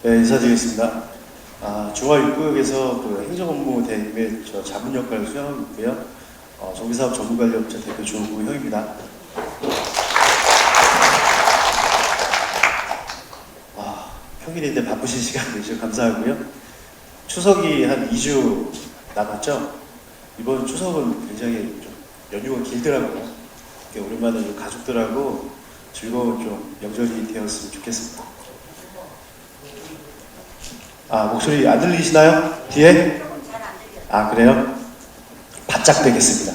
네, 인사드리겠습니다. 중화육구역에서 그 행정업무 대행의 자문 역할을 수행하고 있고요. 정비사업 전문관리업체 대표 조우형입니다. 평일인데 바쁘신 시간 내주셔서 감사하고요. 추석이 한 2주 남았죠? 이번 추석은 굉장히 좀 연휴가 길더라고요. 오랜만에 가족들하고 즐거운 좀 명절이 되었으면 좋겠습니다. 목소리 안 들리시나요? 뒤에? 그래요? 바짝 되겠습니다.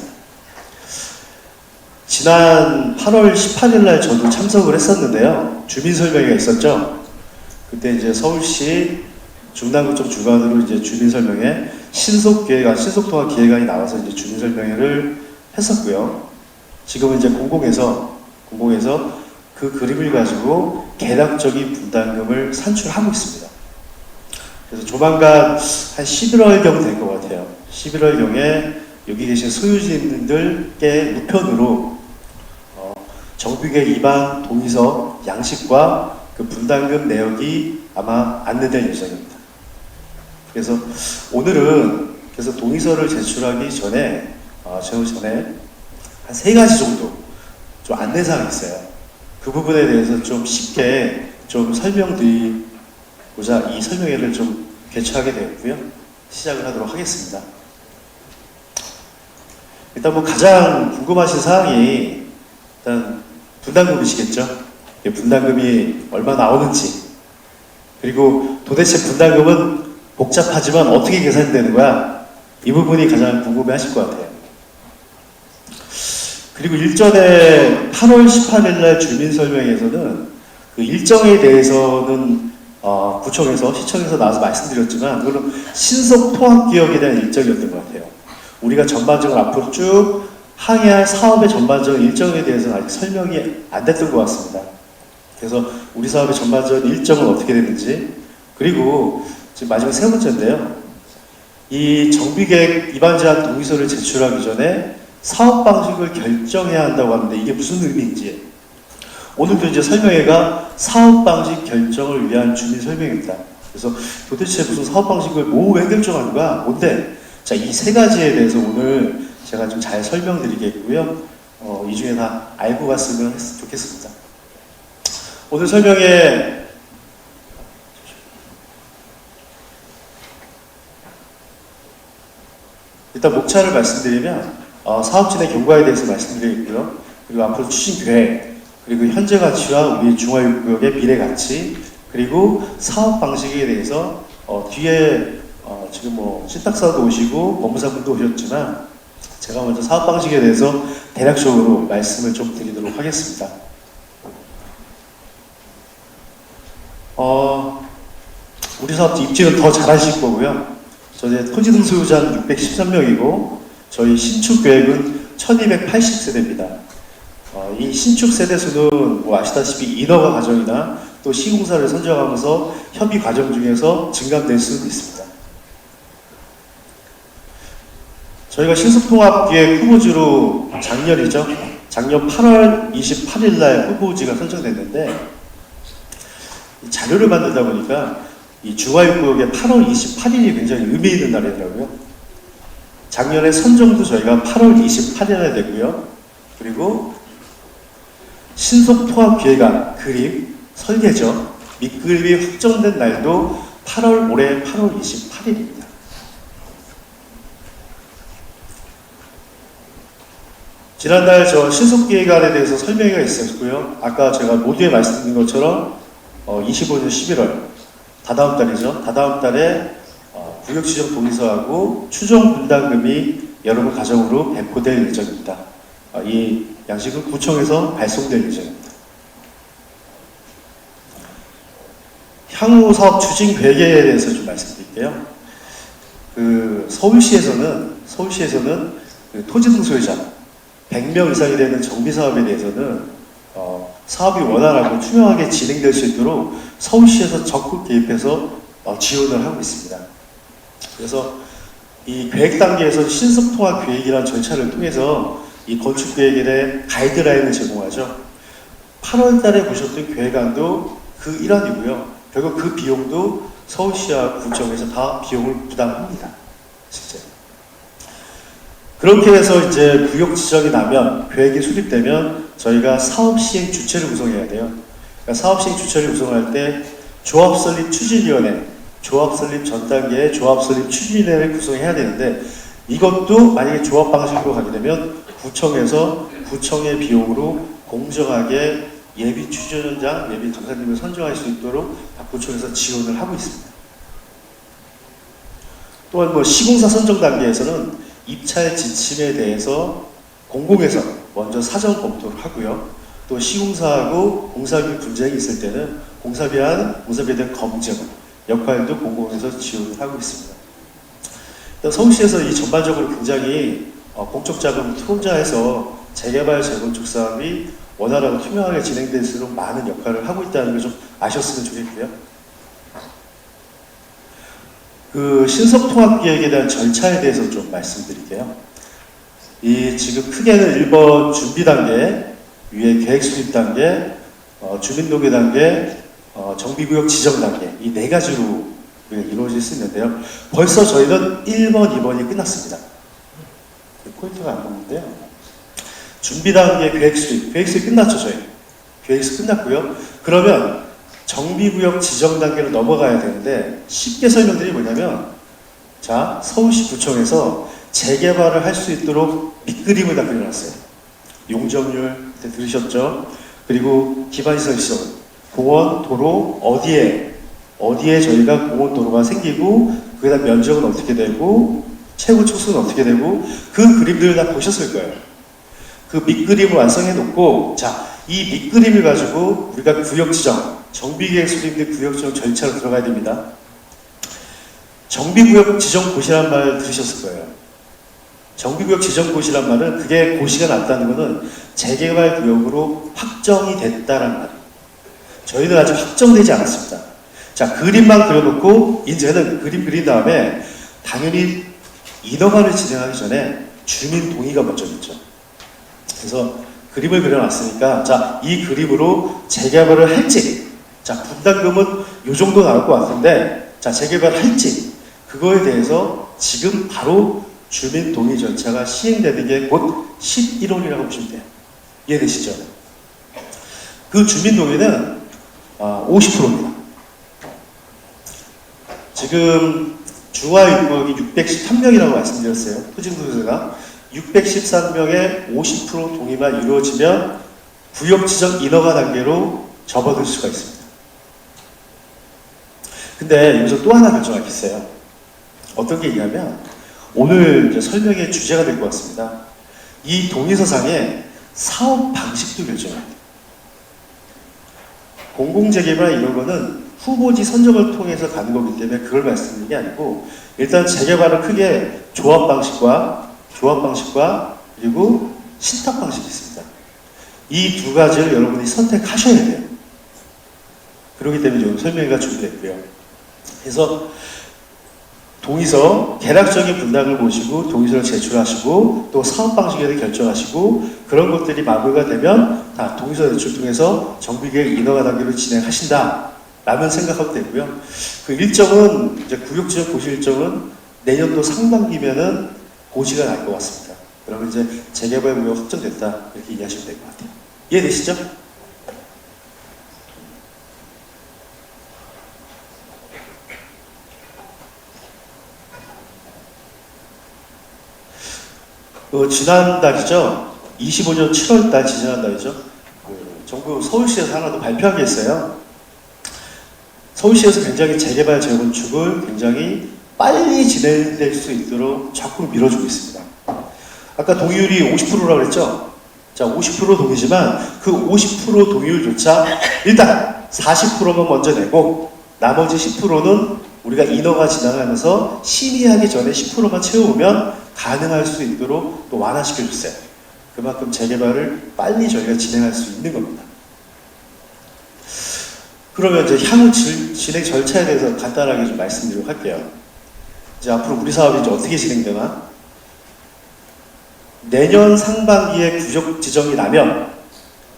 지난 8월 18일 날 저도 참석을 했었는데요. 주민설명회가 있었죠. 그때 이제 서울시 중랑구청 주관으로 이제 주민설명회 신속통합기획안이 나와서 이제 주민설명회를 했었고요. 지금은 이제 공공에서 그 그림을 가지고 개략적인 분담금을 산출하고 있습니다. 그래서 조만간 한 11월경 될 것 같아요. 11월경에 여기 계신 소유주민들께 우편으로 정비계획 입안 동의서 양식과 그 분담금 내역이 아마 안내될 예정입니다. 그래서 오늘은 동의서를 제출하기 전에 한 3가지 정도 좀 안내사항이 있어요. 그 부분에 대해서 좀 쉽게 좀 설명드리고자 이 설명회를 좀 개최하게 되었고요. 시작을 하도록 하겠습니다. 일단 가장 궁금하신 사항이 일단 분담금이시겠죠? 분담금이 얼마 나오는지, 그리고 도대체 분담금은 복잡하지만 어떻게 계산되는 거야? 이 부분이 가장 궁금해 하실 것 같아요. 그리고 일전에 8월 18일 날 주민설명회에서는 그 일정에 대해서는 구청에서, 시청에서 나와서 말씀드렸지만 그거는 신속통합기획에 대한 일정이었던 것 같아요. 우리가 전반적으로 앞으로 쭉 항해할 사업의 전반적인 일정에 대해서는 아직 설명이 안 됐던 것 같습니다. 그래서 우리 사업의 전반적인 일정은 어떻게 되는지, 그리고 지금 마지막 3번째인데요. 이 정비계획 입안 제한 동의서를 제출하기 전에 사업 방식을 결정해야 한다고 하는데 이게 무슨 의미인지, 오늘도 이제 설명회가 사업 방식 결정을 위한 주민 설명입니다. 그래서 도대체 무슨 사업 방식을 왜 결정하는 거야? 뭔데? 자, 이 3가지에 대해서 오늘 제가 좀 잘 설명드리겠고요. 이 중에 다 알고 갔으면 좋겠습니다. 오늘 설명회 일단 목차를 말씀드리면 사업진의 경과에 대해서 말씀드리겠고요. 그리고 앞으로 추진 계획, 그리고 현재 가치와 우리 중화육구역의 미래 가치, 그리고 사업 방식에 대해서 뒤에 지금 신탁사도 오시고 법무사분도 오셨지만 제가 먼저 사업 방식에 대해서 대략적으로 말씀을 좀 드리도록 하겠습니다. 우리 사업지 입지는 더 잘하실 거고요. 저희 토지 등 소유자는 613명이고 저희 신축 계획은 1280세대입니다. 이 신축 세대 수는 아시다시피 인허가 과정이나 또 시공사를 선정하면서 협의 과정 중에서 증감될 수도 있습니다. 저희가 신속통합기획 후보지로 작년 8월 28일 날 후보지가 선정됐는데, 자료를 만들다 보니까 이 중화육구역의 8월 28일이 굉장히 의미 있는 날이더라고요. 작년에 선정도 저희가 8월 28일에 되고요. 그리고 신속통합기획안 그림, 설계죠. 밑그림이 확정된 날도 올해 8월 28일입니다. 지난달 신속기획안에 대해서 설명회가 있었고요. 아까 제가 모두에 말씀드린 것처럼 25년 11월, 다다음 달이죠. 다다음 달에 구역지정 동의서하고 추정 분담금이 여러분 가정으로 배포될 예정입니다. 이 양식은 구청에서 발송될 예정입니다. 향후 사업 추진 계획에 대해서 좀 말씀드릴게요. 서울시에서는 그 토지 등 소유자 100명 이상이 되는 정비사업에 대해서는 사업이 원활하고 투명하게 진행될 수 있도록 서울시에서 적극 개입해서 지원을 하고 있습니다. 그래서 이 계획 단계에서 신속통합 계획이라는 절차를 통해서 이 건축 계획에 대해 가이드라인을 제공하죠. 8월 달에 보셨던 계획안도 그 일환이고요. 결국 그 비용도 서울시와 구청에서 다 비용을 부담합니다. 실제. 그렇게 해서 이제 구역 지정이 나면, 계획이 수립되면 저희가 사업 시행 주체를 구성해야 돼요. 그러니까 사업 시행 주체를 구성할 때 조합 설립 추진위원회, 조합 설립 전 단계에 조합 설립 추진위원회를 구성해야 되는데, 이것도 만약에 조합 방식으로 가게 되면 구청에서 구청의 비용으로 공정하게 예비 추진위원장, 예비 감사님을 선정할 수 있도록 구청에서 지원을 하고 있습니다. 또한 뭐 시공사 선정 단계에서는 입찰 지침에 대해서 공공에서 먼저 사전 검토를 하고요. 또 시공사하고 공사비 분쟁이 있을 때는 공사비에 대한 검증 역할도 공공에서 지원을 하고 있습니다. 서울시에서 이 전반적으로 굉장히 공적 자금을 투자해서 재개발 재건축 사업이 원활하고 투명하게 진행될수록 많은 역할을 하고 있다는 걸 좀 아셨으면 좋겠고요. 그 신속통합기획에 대한 절차에 대해서 좀 말씀드릴게요. 이 지금 크게는 1번 준비 단계, 위에 계획 수립 단계, 주민동의 단계, 정비구역 지정 단계, 이 네 가지로 이루어질 수 있는데요. 벌써 저희는 1번, 2번이 끝났습니다. 포인트가 안 보이는데요. 준비 단계 계획 수립 끝났죠, 저희. 계획 수립 끝났고요. 그러면 정비구역 지정 단계로 넘어가야 되는데, 쉽게 설명드리면 뭐냐면, 자, 서울시 구청에서 재개발을 할 수 있도록 밑그림을 다 그려놨어요. 용적률 그때 들으셨죠? 그리고 기반시설 시설, 공원, 도로, 어디에 저희가 공원, 도로가 생기고, 그에 대한 면적은 어떻게 되고, 최고 축수는 어떻게 되고, 그 그림들을 다 보셨을 거예요. 그 밑그림을 완성해 놓고, 자, 이 밑그림을 가지고 우리가 구역 지정, 정비계획 수립 및 구역 지정 절차로 들어가야 됩니다. 정비구역 지정 고시란 말 들으셨을 거예요. 정비구역 지정 고시란 말은, 그게 고시가 났다는 것은 재개발 구역으로 확정이 됐다는 말이에요. 저희는 아직 확정되지 않았습니다. 자, 그림만 그려놓고, 이제는 그림 그린 다음에 당연히 인허가를 진행하기 전에 주민 동의가 먼저 있죠. 그래서 그림을 그려놨으니까, 자, 이 그림으로 재개발을 할지, 자, 분담금은 요 정도 나올 것 같은데, 자, 재개발 할지, 그거에 대해서 지금 바로 주민 동의 절차가 시행되는 게 곧 11월이라고 보시면 돼요. 이해되시죠? 그 주민 동의는 50%입니다. 지금 중화유구역이 613명이라고 말씀드렸어요. 토지소유자가 613명의 50% 동의만 이루어지면 구역 지정 인허가 단계로 접어들 수가 있습니다. 근데 여기서 또 하나 결정할 게 있어요. 어떤 게 있냐면, 오늘 이제 설명의 주제가 될 것 같습니다. 이 동의서상에 사업 방식도 결정해야 돼요. 공공재개발 이런 거는 후보지 선정을 통해서 가는 거기 때문에 그걸 말씀드리는 게 아니고, 일단 재개발은 크게 조합 방식과 그리고 신탁 방식이 있습니다. 이 두 가지를 여러분이 선택하셔야 돼요. 그렇기 때문에 좀 설명회가 준비됐고요. 그래서 동의서, 계략적인 분담을 보시고 동의서를 제출하시고, 또 사업 방식에 대해 결정하시고, 그런 것들이 마무리가 되면 다 동의서 제출 통해서 정비계획 인허가 단계로 진행하신다 라면 생각하면 되고요. 그 일정은, 이제 구역지정 고시 일정은 내년도 상반기면은 고시가 날 것 같습니다. 그러면 이제 재개발 구역 확정됐다, 이렇게 이해하시면 될 것 같아요. 이해되시죠? 지난달이죠. 25년 7월달 지난달이죠. 정부 서울시에서 하나 더 발표한 게 있어요. 서울시에서 굉장히 재개발 재건축을 굉장히 빨리 진행될 수 있도록 자꾸 밀어주고 있습니다. 아까 동의율이 50%라고 그랬죠? 자, 50% 동의지만 그 50% 동의율조차 일단 40%만 먼저 내고, 나머지 10%는 우리가 인허가 진행하면서 심의하기 전에 10%만 채워오면 가능할 수 있도록 또 완화시켜줬어요. 그만큼 재개발을 빨리 저희가 진행할 수 있는 겁니다. 그러면 이제 향후 진행 절차에 대해서 간단하게 좀 말씀드리도록 할게요. 이제 앞으로 우리 사업이 이제 어떻게 진행되나? 내년 상반기에 구역 지정이 나면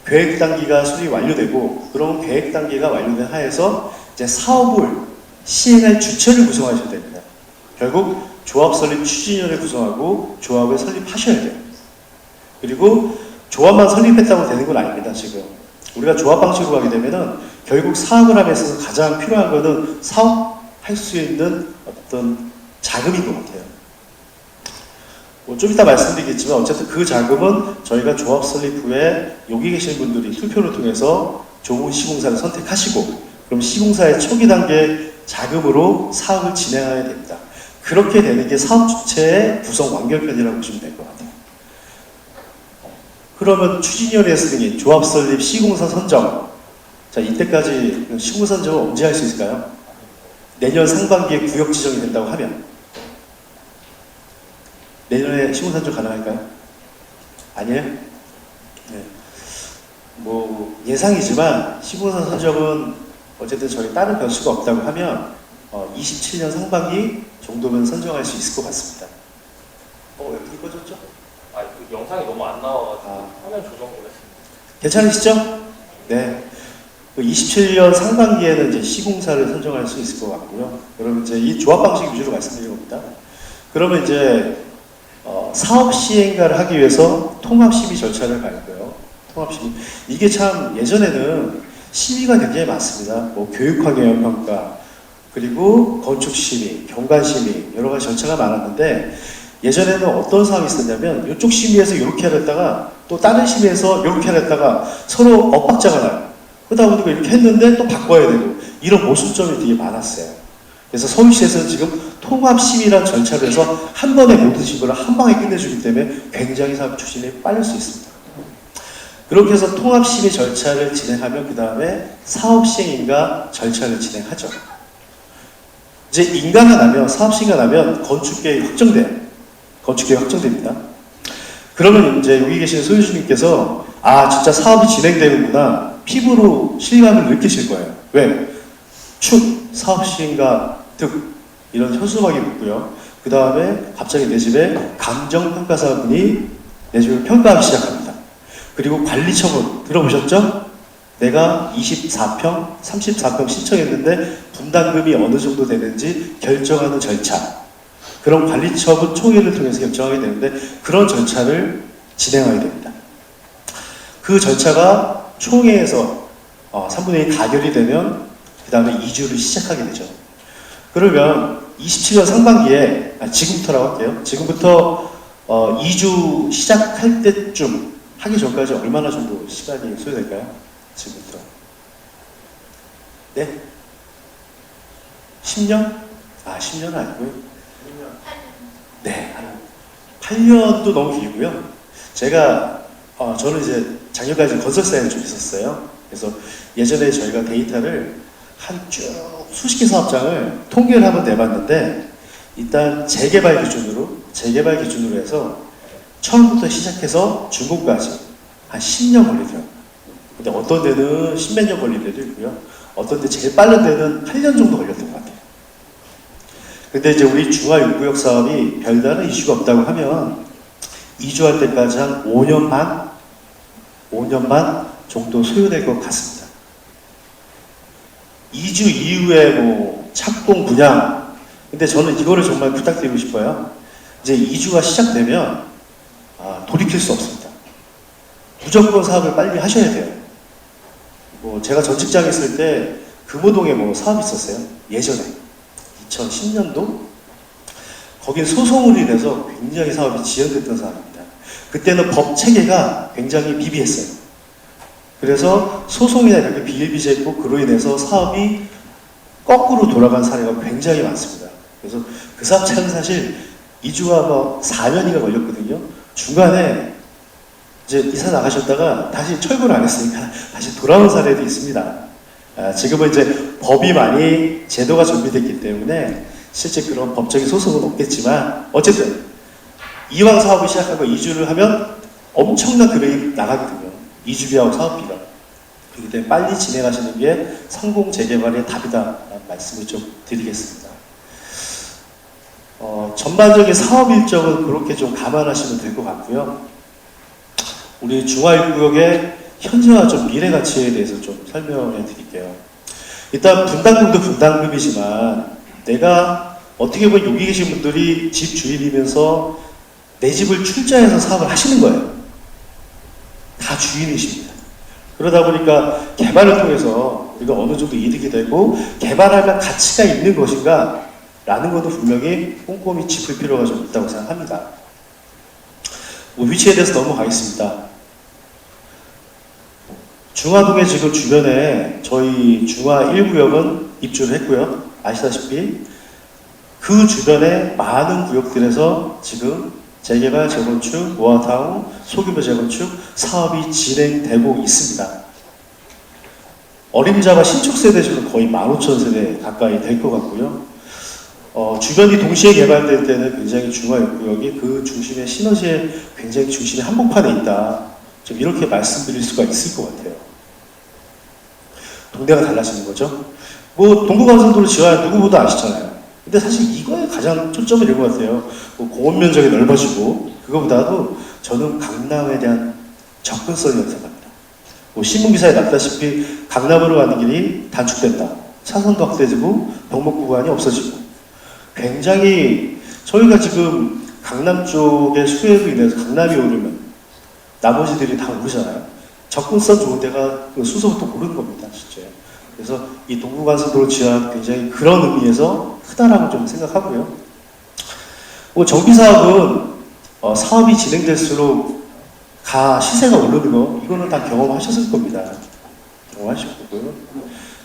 계획 단계가 수립이 완료되고, 그럼 계획 단계가 완료된 하에서 이제 사업을 시행할 주체를 구성하셔야 됩니다. 결국 조합 설립 추진위원회 구성하고 조합을 설립하셔야 돼요. 그리고 조합만 설립했다고 되는 건 아닙니다. 지금 우리가 조합 방식으로 가게 되면은 결국 사업을 하면서 가장 필요한 거는 사업할 수 있는 어떤 자금인 것 같아요. 뭐 좀 이따 말씀드리겠지만 어쨌든 그 자금은 저희가 조합 설립 후에 여기 계신 분들이 투표를 통해서 좋은 시공사를 선택하시고 그럼 시공사의 초기 단계 자금으로 사업을 진행해야 됩니다. 그렇게 되는 게 사업 주체의 구성 완결편이라고 보시면 될 것 같아요. 그러면 추진위원회 승인, 조합 설립, 시공사 선정. 자, 이때까지 시공사 선정을 언제 할 수 있을까요? 내년 상반기에 구역 지정이 된다고 하면 내년에 시공사 선정 가능할까요? 아니에요? 네. 뭐 예상이지만 시공사 선정은 어쨌든 저희 다른 변수가 없다고 하면 27년 상반기 정도면 선정할 수 있을 것 같습니다. 왜 불이 꺼졌죠? 그 영상이 너무 안 나와가지고 화면 조정을 했습니다. 괜찮으시죠? 네. 27년 상반기에는 이제 시공사를 선정할 수 있을 것 같고요. 그러면 이제 이 조합 방식 위주로 말씀드린 겁니다. 그러면 이제 사업 시행가를 하기 위해서 통합심의 절차를 밟고요. 통합심의. 이게 참 예전에는 심의가 굉장히 많습니다. 뭐 교육환경영평가, 그리고 건축심의, 경관심의 여러 가지 절차가 많았는데 예전에는 어떤 상황이 있었냐면 이쪽 심의에서 이렇게 하랬다가 또 다른 심의에서 이렇게 하랬다가 서로 엇박자가 나요. 그러다 보니까 이렇게 했는데 또 바꿔야 되고 이런 모순점이 되게 많았어요. 그래서 서울시에서는 지금 통합심의라는 절차를 해서 한 번에 모든 심의를 한 방에 끝내주기 때문에 굉장히 사업 추진이 빠를 수 있습니다. 그렇게 해서 통합심의 절차를 진행하면 그 다음에 사업시행인가 절차를 진행하죠. 이제 인가가 나면, 사업시행가 나면 건축계획이 확정돼요. 건축계획이 확정됩니다. 그러면 이제 여기 계시는 소유주님께서 진짜 사업이 진행되는구나 피부로 실감을 느끼실 거예요. 왜? 축, 사업시행가, 득 이런 현수막이 붙고요. 그 다음에 갑자기 내 집에 감정평가사분이 내 집을 평가하기 시작합니다. 그리고 관리처분 들어보셨죠? 내가 24평, 34평 신청했는데 분담금이 어느 정도 되는지 결정하는 절차. 그런 관리처분 총회를 통해서 결정하게 되는데 그런 절차를 진행하게 됩니다. 그 절차가 총회에서 3분의 2 가결이 되면 그 다음에 이주를 시작하게 되죠. 그러면 27년 상반기에 지금부터라고 할게요. 지금부터 이주 시작할 때쯤 하기 전까지 얼마나 정도 시간이 소요될까요? 지금부터. 네? 10년? 10년은 아니고요. 8년. 네, 한 8년도 너무 길고요. 제가 저는 이제 작년까지 건설사에 좀 있었어요. 그래서 예전에 저희가 데이터를 한 쭉 수십 개 사업장을 통계를 한번 내봤는데 일단 재개발 기준으로 해서 처음부터 시작해서 준공까지 한 10년 걸리더라고요. 근데 어떤 데는 10몇 년 걸린 데도 있고요. 어떤 데 제일 빠른 데는 8년 정도 걸렸던 것 같아요. 근데 이제 우리 중화6구역 사업이 별다른 이슈가 없다고 하면 이주할 때까지 한 5년 반 정도 소요될 것 같습니다. 이주 이후에 뭐 착공 분양. 근데 저는 이거를 정말 부탁드리고 싶어요. 이제 이주가 시작되면 돌이킬 수 없습니다. 무조건 사업을 빨리 하셔야 돼요. 뭐 제가 전 직장에 있을 때 금호동에 뭐 사업이 있었어요. 예전에 2010년도 거긴 소송으로 인해서 굉장히 사업이 지연됐던 사업입니다. 그때는 법 체계가 굉장히 미비했어요. 그래서 소송이나 이렇게 비일비재했고 그로 인해서 사업이 거꾸로 돌아간 사례가 굉장히 많습니다. 그래서 그 사업장은 사실 이주가 뭐 4년이가 걸렸거든요. 중간에 이제 이사 나가셨다가 다시 철거를 안 했으니까 다시 돌아온 사례도 있습니다. 지금은 이제 법이 많이 제도가 정비됐기 때문에 실제 그런 법적인 소송은 없겠지만 어쨌든 이왕 사업을 시작하고 이주를 하면 엄청난 금액이 나가거든요. 이주비하고 사업비가. 그렇기 때문에 빨리 진행하시는 게 성공 재개발의 답이다라는 말씀을 좀 드리겠습니다. 전반적인 사업 일정은 그렇게 좀 감안하시면 될 것 같고요. 우리 중화1구역의 현재와 좀 미래 가치에 대해서 좀 설명해 드릴게요. 일단 분담금도 분담금이지만 내가 어떻게 보면 여기 계신 분들이 집 주인이면서 내 집을 출자해서 사업을 하시는 거예요. 다 주인이십니다. 그러다 보니까 개발을 통해서 우리가 어느 정도 이득이 되고 개발하면 가치가 있는 것인가 라는 것도 분명히 꼼꼼히 짚을 필요가 좀 있다고 생각합니다. 뭐 위치에 대해서 넘어가겠습니다. 중화동에 지금 주변에 저희 중화 1구역은 입주를 했고요. 아시다시피 그 주변에 많은 구역들에서 지금 재개발, 재건축, 모아타운, 소규모 재건축 사업이 진행되고 있습니다. 어림잡아 신축 세대 수는 거의 15,000세대 가까이 될 것 같고요. 주변이 동시에 개발될 때는 굉장히 중화구역이 그 중심의 시너지에 굉장히 중심의 한복판에 있다. 좀 이렇게 말씀드릴 수가 있을 것 같아요. 동네가 달라지는 거죠. 뭐 동부간선도로 지어야 누구보다 아시잖아요. 근데 사실 이거에 가장 초점을 잃은 것 같아요. 뭐 공원 면적이 넓어지고 그거보다도 저는 강남에 대한 접근성이라고 생각합니다. 뭐 신문기사에 났다시피 강남으로 가는 길이 단축된다. 차선도 확대되고 병목 구간이 없어지고 굉장히 저희가 지금 강남 쪽의 수요로 인해서 강남이 오르면 나머지들이 다 오르잖아요. 접근성 좋은 데가 그 수서부터 오르는 겁니다, 실제. 그래서 이 동부간선도로 지어야 굉장히 그런 의미에서 크다라고 좀 생각하고요. 뭐 정비사업은 사업이 진행될수록 시세가 오르는 거 이거는 다 경험하셨을 겁니다. 경험하실 거고요.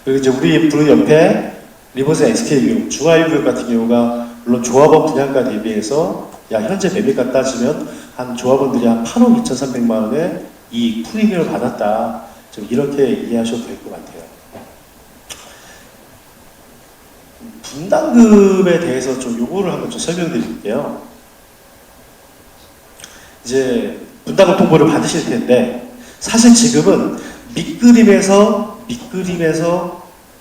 그리고 이제 우리 부른 옆에 리버스 SKU 중화일구역 같은 경우가 물론 조합원 분양가 대비해서 현재 매매가 따지면 한 조합원들이 한 8억 2,300만 원의 이 프리미엄을 받았다. 좀 이렇게 이해하셔도 될 것 같아요. 분담금에 대해서 좀 요거를 한번 좀 설명드릴게요. 이제 분담금 통보를 받으실 텐데 사실 지금은 밑그림에서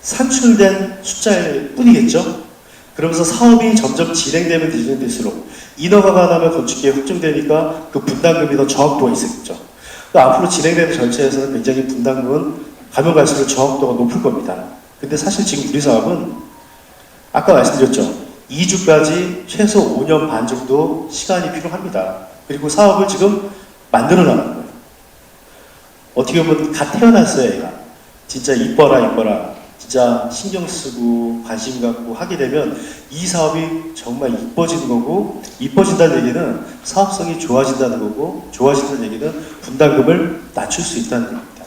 산출된 숫자일 뿐이겠죠. 그러면서 사업이 점점 진행될수록 인허가가 나면 건축기획 확정되니까 그 분담금이 더 정확도가 있겠죠. 앞으로 진행되는 절차에서는 굉장히 분담금은 가면 갈수록 정확도가 높을 겁니다. 근데 사실 지금 우리 사업은 아까 말씀드렸죠. 2주까지 최소 5년 반 정도 시간이 필요합니다. 그리고 사업을 지금 만들어 나가는 거예요. 어떻게 보면 갓 태어났어요, 얘가. 진짜 이뻐라. 진짜 신경 쓰고 관심 갖고 하게 되면 이 사업이 정말 이뻐지는 거고, 이뻐진다는 얘기는 사업성이 좋아진다는 거고, 좋아진다는 얘기는 분담금을 낮출 수 있다는 얘기입니다.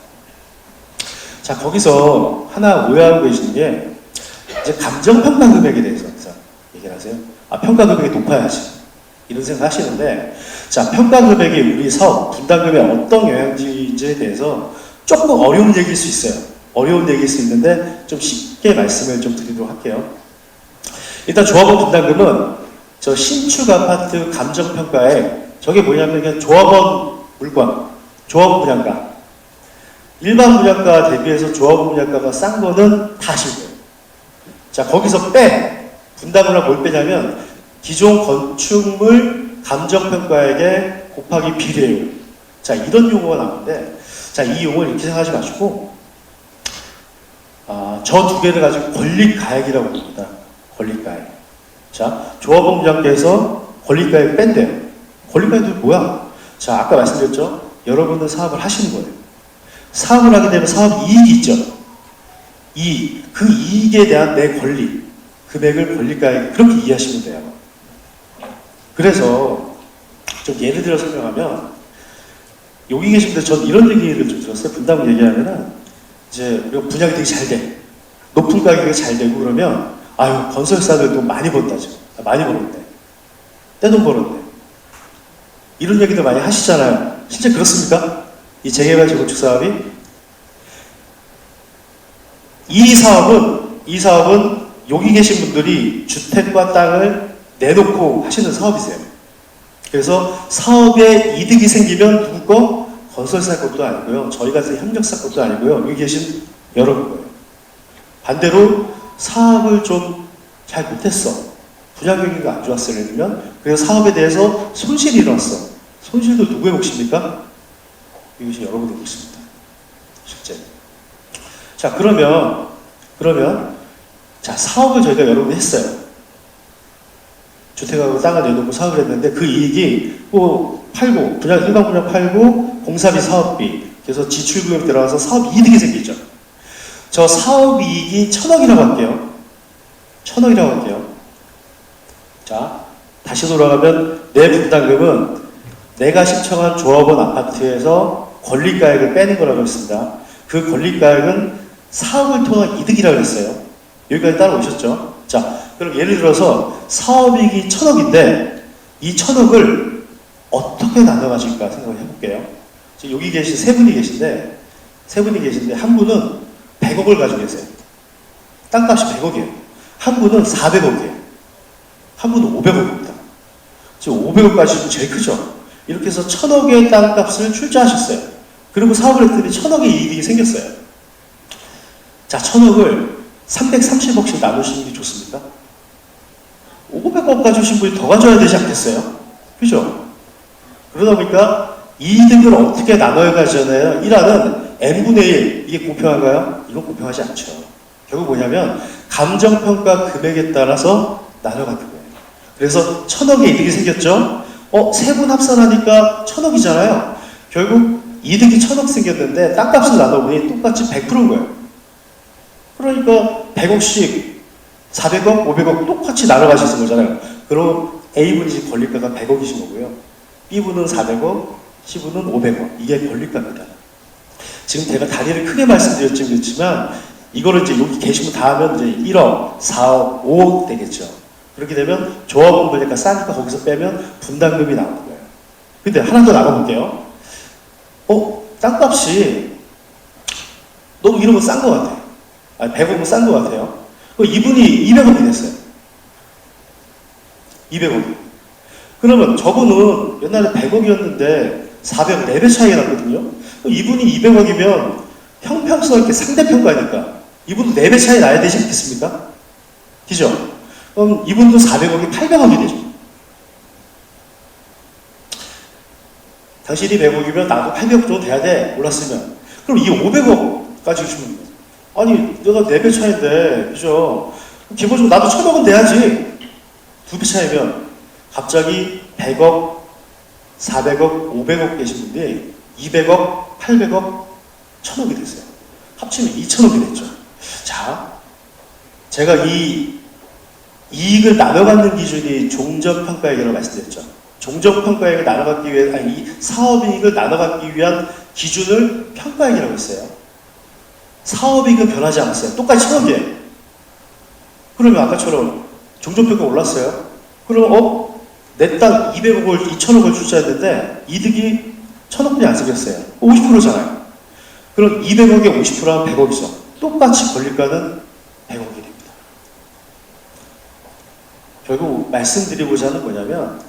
자, 거기서 하나 오해하고 계시는 게 이제 감정평가 금액에 대해서 얘기를 하세요. 평가 금액이 높아야지. 이런 생각 하시는데, 자, 평가 금액이 우리 사업 분담금에 어떤 영향인지에 대해서 조금 어려운 얘기일 수 있어요. 어려운 얘기일 수 있는데 좀 쉽게 말씀을 좀 드리도록 할게요. 일단 조합원 분담금은 저 신축 아파트 감정평가에 저게 뭐냐면 그냥 조합원 물건, 조합원 분양가. 일반 분양가 대비해서 조합원 분양가가 싼 거는 다 실거예요. 자, 거기서 분담금을 뭘 빼냐면 기존 건축물 감정평가액에 곱하기 비례율. 자, 이런 용어가 나오는데, 자, 이 용어를 이렇게 생각하지 마시고, 저 두 개를 가지고 권리가액이라고 합니다. 권리가액. 자, 조합원 분양가에서 권리가액 뺀대요. 권리가액이 뭐야? 자, 아까 말씀드렸죠? 여러분은 사업을 하시는 거예요. 사업을 하게 되면 사업 이익이 있죠. 그 이익에 대한 내 권리, 금액을 권리가액 그렇게 이해하시면 돼요. 그래서 좀 예를 들어 설명하면 여기 계신 분들 전 이런 얘기를 좀 들었어요. 분담금 얘기하면은 이제 우리가 분양이 되게 잘 돼. 높은 가격이 잘 되고 그러면 건설사들 돈 많이 번다 지금. 많이 벌었네. 떼돈 벌었네. 이런 얘기도 많이 하시잖아요. 진짜 그렇습니까? 이 재개발 재건축 사업이? 이 사업은 여기 계신 분들이 주택과 땅을 내놓고 하시는 사업이세요. 그래서 사업에 이득이 생기면 누구 거? 건설사 것도 아니고요. 저희 같은 협력사 것도 아니고요. 여기 계신 여러분 거예요. 반대로 사업을 좀 잘 못했어. 분양 경기가 안 좋았어. 예를 들면 그래서 사업에 대해서 손실이 일어났어. 손실도 누구의 몫입니까? 이것이 여러분의 몫입니다. 실제. 자, 그러면 그러면 자, 사업을 저희가 여러 번 했어요. 주택하고 땅을 내놓고 사업을 했는데 그 이익이 뭐 팔고 분양 일반 분양 팔고 공사비 사업비 그래서 지출금이 들어가서 사업 이득이 생기죠. 저 사업 이익이 1,000억이라고 할게요. 1,000억이라고 할게요. 자, 다시 돌아가면 내 분담금은 내가 신청한 조합원 아파트에서 권리가액을 빼는 거라고 했습니다. 그 권리가액은 사업을 통한 이득이라고 했어요. 여기까지 따라오셨죠? 자, 그럼 예를 들어서 사업이익이 1,000억인데 이 1,000억을 어떻게 나눠 가질까 생각을 해볼게요. 지금 여기 계신 세 분이 계신데 한 분은 100억을 가지고 계세요. 땅값이 100억이에요. 한 분은 400억이에요. 한 분은 500억입니다. 지금 500억 가지고 제일 크죠? 이렇게 해서 1,000억의 땅값을 출자하셨어요. 그리고 사업을 했더니 1,000억의 이익이 생겼어요. 자, 1,000억을 330억씩 나누시는 게 좋습니까? 500억 가지신 분이 더 가져야 되지 않겠어요? 그죠? 그러다 보니까 이득을 어떻게 나눠야 가잖아요. 1화는 n분의 1. 이게 공평한가요? 이건 공평하지 않죠. 결국 뭐냐면 감정평가 금액에 따라서 나눠가는 거예요. 그래서 1,000억의 이득이 생겼죠? 세 분 합산하니까 1,000억이잖아요. 결국 이득이 1,000억 생겼는데 땅값을 나눠보니 똑같이 100%인 거예요. 그러니까 100억씩 400억, 500억 똑같이 나눠가시는 거잖아요. 그럼 A분이 권리가가 100억이신 거고요. B분은 400억, C분은 500억. 이게 권리가입니다. 지금 제가 단위를 크게 말씀드렸지만 이거를 이제 여기 계시면 다 하면 이제 1억, 4억, 5억 되겠죠. 그렇게 되면 조합원 권리가 싸니까 거기서 빼면 분담금이 나오는 거예요. 근데 하나 더 나가볼게요. 땅값이 너무 이런 거 싼 것 같아요. 100억은 싼 것 같아요. 이분이 200억이 됐어요. 200억이. 그러면 저분은 옛날에 100억이었는데 400억 4배 차이가 났거든요. 이분이 200억이면 형평성 있게 상대평가니까 이분도 4배 차이 나야 되지 않겠습니까? 그죠? 그럼 이분도 400억이 800억이 되죠. 당신이 100억이면 나도 800억 정도 돼야 돼. 올랐으면. 그럼 이 500억까지 주면 아니 내가 4배 차이인데 그죠? 기본적으로 나도 1,000억은 돼야지. 2배 차이면 갑자기 100억, 400억, 500억 계신 분이 200억, 800억, 1,000억이 됐어요. 합치면 2,000억이 됐죠. 자, 제가 이 이익을 나눠갖는 기준이 종전평가액이라고 말씀드렸죠. 종전평가액을 나눠갖기 위해, 이 사업이익을 나눠갖기 위한 기준을 평가액이라고 했어요. 사업이익은 변하지 않았어요. 똑같이 1,000억이에요. 그러면 아까처럼 종전평가 올랐어요. 그럼 내 땅 200억을 2,000억을 출자했는데 이득이 1,000억분이 안 생겼어요. 50%잖아요. 그럼 200억에 50%하면 100억이죠. 똑같이 권리가는 100억이 됩니다. 결국 말씀드리고자 하는 뭐냐면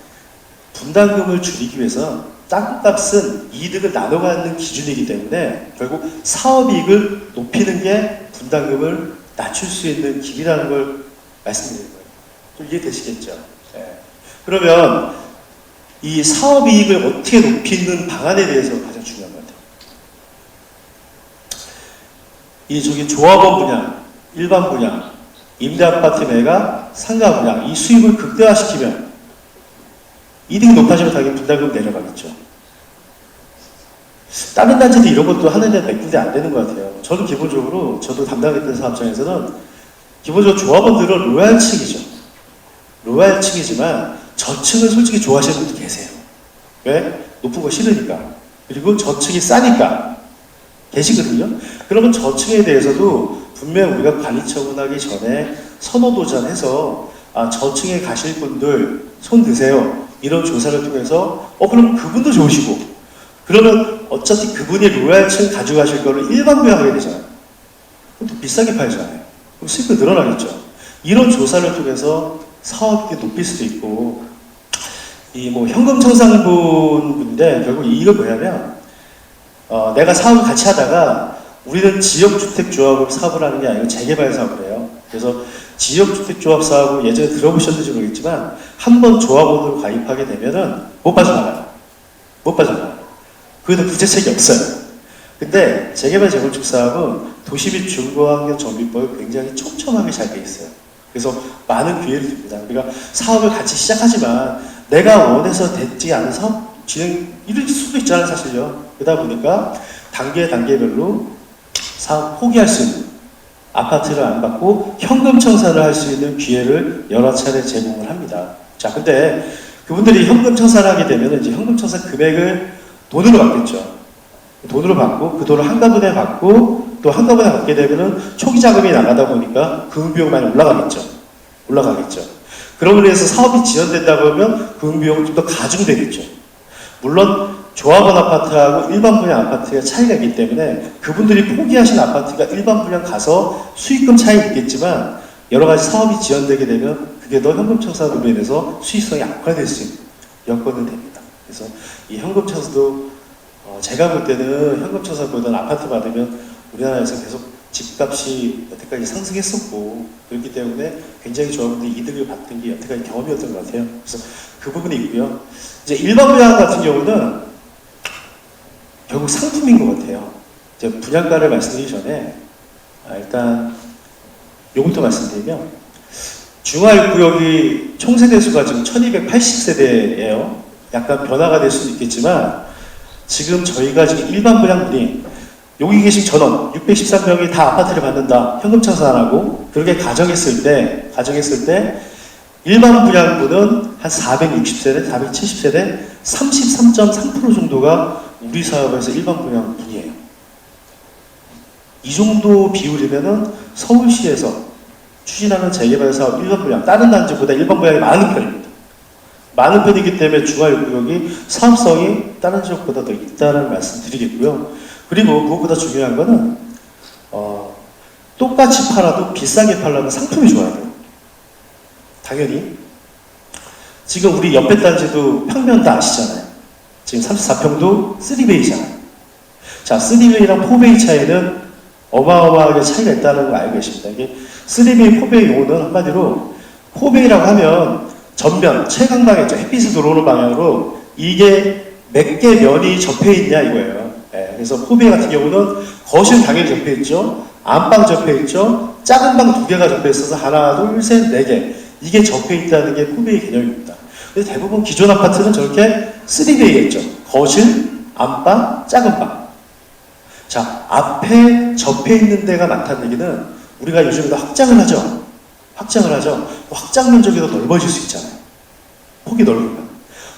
분담금을 줄이기 위해서 땅값은 이득을 나눠 갖는 기준이기 때문에 결국 사업이익을 높이는 게 분담금을 낮출 수 있는 길이라는 걸 말씀드리는 거예요. 좀 이해되시겠죠? 네. 그러면 이 사업이익을 어떻게 높이는 방안에 대해서 가장 중요한 것 같아요. 저기 조합원 분양, 일반 분양, 임대아파트 매각, 상가 분양 이 수입을 극대화시키면 이득이 높아지면 당연히 분담금 내려가겠죠. 다른 단체도 이런 것도 하는데 몇 군데 안 되는 것 같아요. 저는 기본적으로 저도 담당했던 사업장에서는 기본적으로 조합원들은 로얄층이죠. 로얄층이지만 저층을 솔직히 좋아하시는 분도 계세요. 왜? 높은 거 싫으니까. 그리고 저층이 싸니까 계시거든요. 그러면 저층에 대해서도 분명 우리가 관리 처분하기 전에 선호도전해서 저층에 가실 분들 손 드세요. 이런 조사를 통해서 그럼 그분도 좋으시고 그러면 어차피 그분이 로얄층 가져가실 거를 일반 부양하게 되잖아요. 그럼 또 비싸게 팔잖아요. 그럼 수익도 늘어나겠죠. 이런 조사를 통해서 사업이 높일 수도 있고 현금 청산분인데 결국 이거 뭐냐면 내가 사업을 같이 하다가 우리는 지역주택조합으로 사업을 하는 게 아니고 재개발 사업을 해요. 그래서 지역주택조합 사업을 예전에 들어보셨는지 모르겠지만 한번 조합원으로 가입하게 되면은 못 빠져나가요. 못 빠져나가요. 그래도 부채책이 없어요. 근데 재개발 재건축 사업은 도시 및 중고환경 정비법이 굉장히 촘촘하게 잘 돼 있어요. 그래서 많은 기회를 줍니다. 우리가 사업을 같이 시작하지만 내가 원해서 됐지 않은 사업 진행 이럴 수도 있잖아요, 사실요. 그러다 보니까 단계별로 사업 포기할 수 있는 아파트를 안 받고 현금 청산을 할 수 있는 기회를 여러 차례 제공을 합니다. 자, 근데 그분들이 현금 청산을 하게 되면 이제 현금 청산 금액을 돈으로 받겠죠. 돈으로 받고 그 돈을 한꺼번에 받고 또 한꺼번에 받게 되면은 초기 자금이 나가다 보니까 그 비용 많이 올라가겠죠. 그러므로 해서 사업이 지연된다 그러면 그 비용은 좀 더 가중되겠죠. 물론 조합원 아파트하고 일반 분양 아파트가 차이가 있기 때문에 그분들이 포기하신 아파트가 일반 분양 가서 수익금 차이는 있겠지만 여러 가지 사업이 지연되게 되면 그게 더 현금 청산으로 인해서 수익성이 악화될 수 있는 여건은 됩니다. 그래서 이 현금 청산도 제가 볼 때는 현금 청산보다는 아파트 받으면 우리나라에서 계속 집값이 여태까지 상승했었고 그렇기 때문에 굉장히 조합원들이 이득을 받던 게 여태까지 경험이었던 것 같아요. 그래서 그 부분이 있고요. 이제 일반 분양 같은 경우는 결국 상품인 것 같아요. 이제 분양가를 말씀드리기 전에 일단 요것도 말씀드리면 중화입구역이 총세대 수가 지금 1280세대예요. 약간 변화가 될 수도 있겠지만 지금 저희가 지금 일반 분양분이 여기 계신 전원 613명이 다 아파트를 받는다. 현금 청산하고 그렇게 가정했을 때 일반 분양분은 한 460세대, 470세대, 33.3% 정도가 우리 사업에서 일반 분양분이에요. 이 정도 비율이면은 서울시에서 추진하는 재개발 사업 일반 분양, 다른 단지보다 일반 분양이 많은 편입니다. 많은 편이기 때문에 중화구역이 사업성이 다른 지역보다 더 있다는 말씀 드리겠고요. 그리고 무엇보다 중요한 거는 똑같이 팔아도 비싸게 팔려면 상품이 좋아야 돼요. 당연히 지금 우리 옆에 단지도 평면 다 아시잖아요. 지금 34평도 3베이잖아요. 자, 3베이랑 4베이 차이는 어마어마하게 차이가 있다는 걸 알고 계십니다. 이게 3베이, 4베이 용어는 한마디로 4베이라고 하면 전면, 최강방에 햇빛이 들어오는 방향으로 이게 몇 개 면이 접해 있냐 이거예요. 그래서 4베이 같은 경우는 거실 당연히 접해 있죠. 안방 접해 있죠. 작은 방 2개가 접해 있어서 하나, 둘, 셋, 4개. 이게 접해 있다는 게 4베이 개념입니다. 근데 대부분 기존 아파트는 저렇게 3베이겠죠. 거실, 안방, 작은 방. 자, 앞에 접해 있는 데가 많다는 얘기는 우리가 요즘에 확장을 하죠. 확장 면적이 더 넓어질 수 있잖아요. 폭이 넓으면.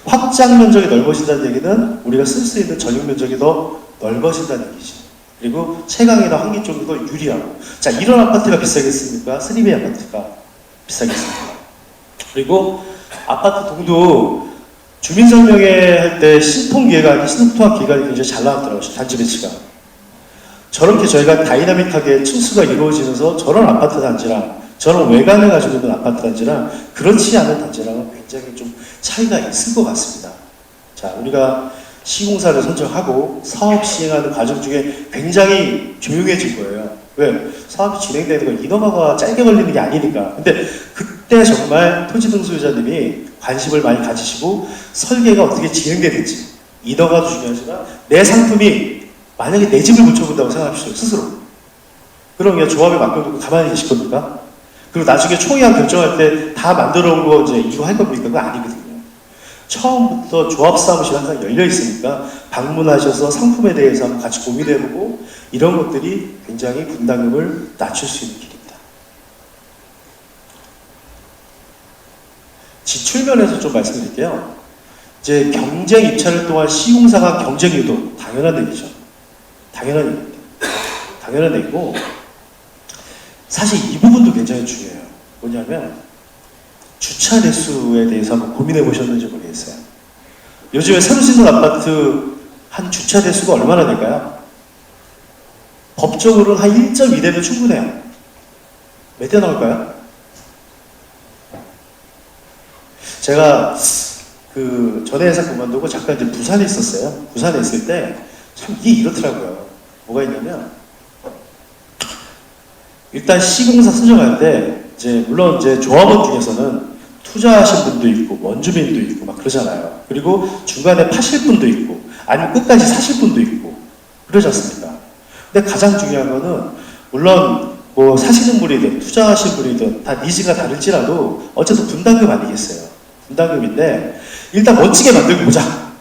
확장 면적이 넓어진다는 얘기는 우리가 쓸 수 있는 전용 면적이 더 넓어진다는 얘기지. 그리고 채광이나 환기 쪽이 더 유리하고. 자, 이런 아파트가 비싸겠습니까? 3베이 아파트가 비싸겠습니까? 그리고 아파트 동도 주민설명회 할 때 신통통합 기간이 굉장히 잘 나왔더라고요. 단지 배치가. 저렇게 저희가 다이나믹하게 층수가 이루어지면서 저런 아파트 단지랑 저런 외관을 가지고 있는 아파트 단지랑 그렇지 않은 단지랑은 굉장히 좀 차이가 있을 것 같습니다. 자, 우리가 시공사를 선정하고 사업 시행하는 과정 중에 굉장히 조용해질 거예요. 왜? 사업이 진행되는 건 인허가가 짧게 걸리는 게 아니니까. 근데 그때 정말 토지등수유자님이 관심을 많이 가지시고 설계가 어떻게 진행되는지 인허가도 중요하지만 내 상품이 만약에 내 집을 붙여본다고 생각하십시오. 스스로. 그러면 조합에 맡겨두고 가만히 계실 겁니까? 그리고 나중에 총회가 결정할 때 다 만들어 온 거 이제 이거 할 겁니까? 그거 아니거든요. 처음부터 조합 사무실 항상 열려 있으니까 방문하셔서 상품에 대해서 한번 같이 고민해보고 이런 것들이 굉장히 분담금을 낮출 수 있는 길입니다. 지출면에서 좀 말씀드릴게요. 이제 경쟁 입찰을 통한 시공사가 경쟁 유도 당연한 얘기죠. 당연한 얘기고 사실 이 부분도 굉장히 중요해요. 뭐냐면 주차 대수에 대해서 한번 고민해 보셨는지 모르겠어요. 요즘에 새로 짓는 아파트 한 주차 대수가 얼마나 될까요? 법적으로는 한 1.2대면 충분해요. 몇 대 나올까요? 제가 그 전에 회사 그만두고 잠깐 이제 부산에 있었어요. 부산에 있을 때 참 이게 이렇더라고요. 뭐가 있냐면 일단 시공사 선정할 때 이제 물론 이제 조합원 중에서는 투자하신 분도 있고 원주민도 있고 막 그러잖아요. 그리고 중간에 파실 분도 있고 아니면 끝까지 사실 분도 있고 그러지 않습니까? 근데 가장 중요한 거는 물론 뭐 사시는 분이든 투자하시는 분이든 다 니즈가 다를지라도 어쨌든 분담금 아니겠어요. 분담금인데 일단 멋지게 만들고 보자.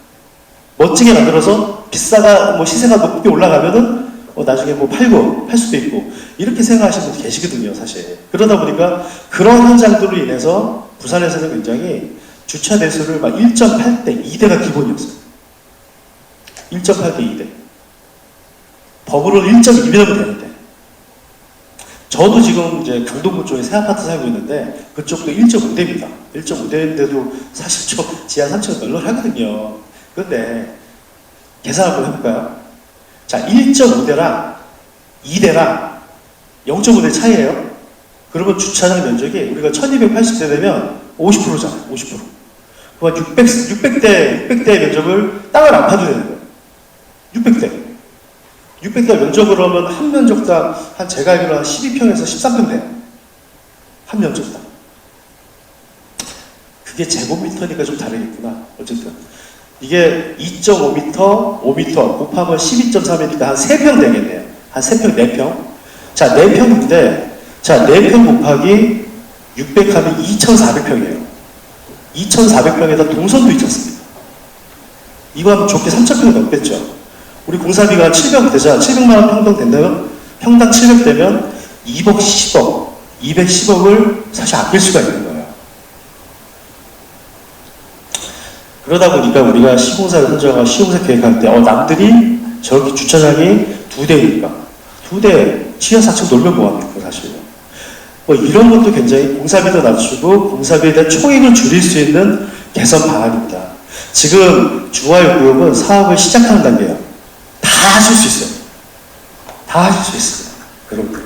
멋지게 만들어서 비싸가 뭐 시세가 높게 올라가면은 나중에 뭐 팔고 팔 수도 있고 이렇게 생각하시는 분들 계시거든요, 사실. 그러다 보니까 그런 현상들로 인해서 부산에서는 굉장히 주차 대수를 막 1.8대 2대가 기본이었어요. 1.8대 2대. 법으로는 1.2배면 되는데. 저도 지금 이제 강동구 쪽에 새 아파트 살고 있는데 그쪽도 1.5대입니다. 1.5대인데도 사실 좀 지하 3층은 널널하거든요. 그런데 계산 한번 해볼까요? 자, 1.5대랑 2대랑 0.5대 차이예요. 그러면 주차장 면적이 우리가 1280대 되면 50%잖아요. 50%. 그러면 600대 면적을 땅을 안 파도 되는 거예요. 600대. 600대 면적으로 하면 한 면적당 한 제가 알기로 한 12평에서 13평 돼요. 한 면적당. 그게 제곱미터니까 좀 다르겠구나. 어쨌든. 이게 2.5m, 5m 곱하면 12.3이니까 한 3평 되겠네요. 한 3평, 4평. 자, 4평인데, 자, 4평 곱하기 600 하면 2,400평이에요. 2,400평에다 동선도 있지 않습니까? 이거 하면 좋게 3,000평 넘겠죠. 우리 공사비가 700 되자, 700만원 평당 된다면, 평당 700 되면 210억, 210억을 사실 아낄 수가 있는 거예요. 그러다 보니까 우리가 시공사를 선정하고 시공사 계획할 때, 남들이 저렇게 주차장이 2대니까, 2대, 지하 4층 놀면 뭐합니까, 사실은. 뭐 이런 것도 굉장히 공사비도 낮추고, 공사비에 대한 총액을 줄일 수 있는 개선 방안입니다. 지금 중화역구역은 사업을 시작하는 단계예요. 다 하실 수 있어요. 다 하실 수 있어요. 그럼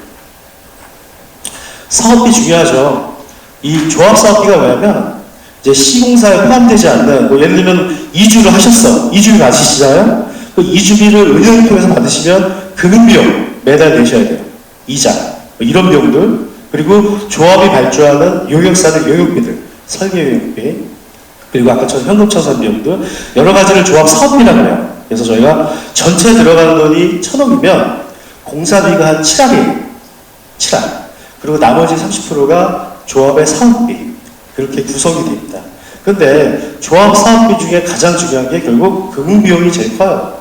사업비 중요하죠. 이 조합사업비가 뭐냐면 이제 시공사에 포함되지 않는 뭐 예를 들면 이주를 하셨어. 이주비 맞으시잖아요. 그 이주비를 은행을 통해서 받으시면 금융비용 매달 내셔야 돼요. 이자 뭐 이런 비용들 그리고 조합이 발주하는 용역사들 용역비들 설계 용역비 그리고 아까처럼 현금청산 비용들 여러 가지를 조합 사업비라고 해요. 그래서 저희가 전체 들어가는 돈이 1,000억이면 공사비가 한 7억이에요. 7억. 그리고 나머지 30%가 조합의 사업비. 그렇게 구성이 됩니다. 근데 조합 사업비 중에 가장 중요한 게 결국 금융비용이 제일 커요.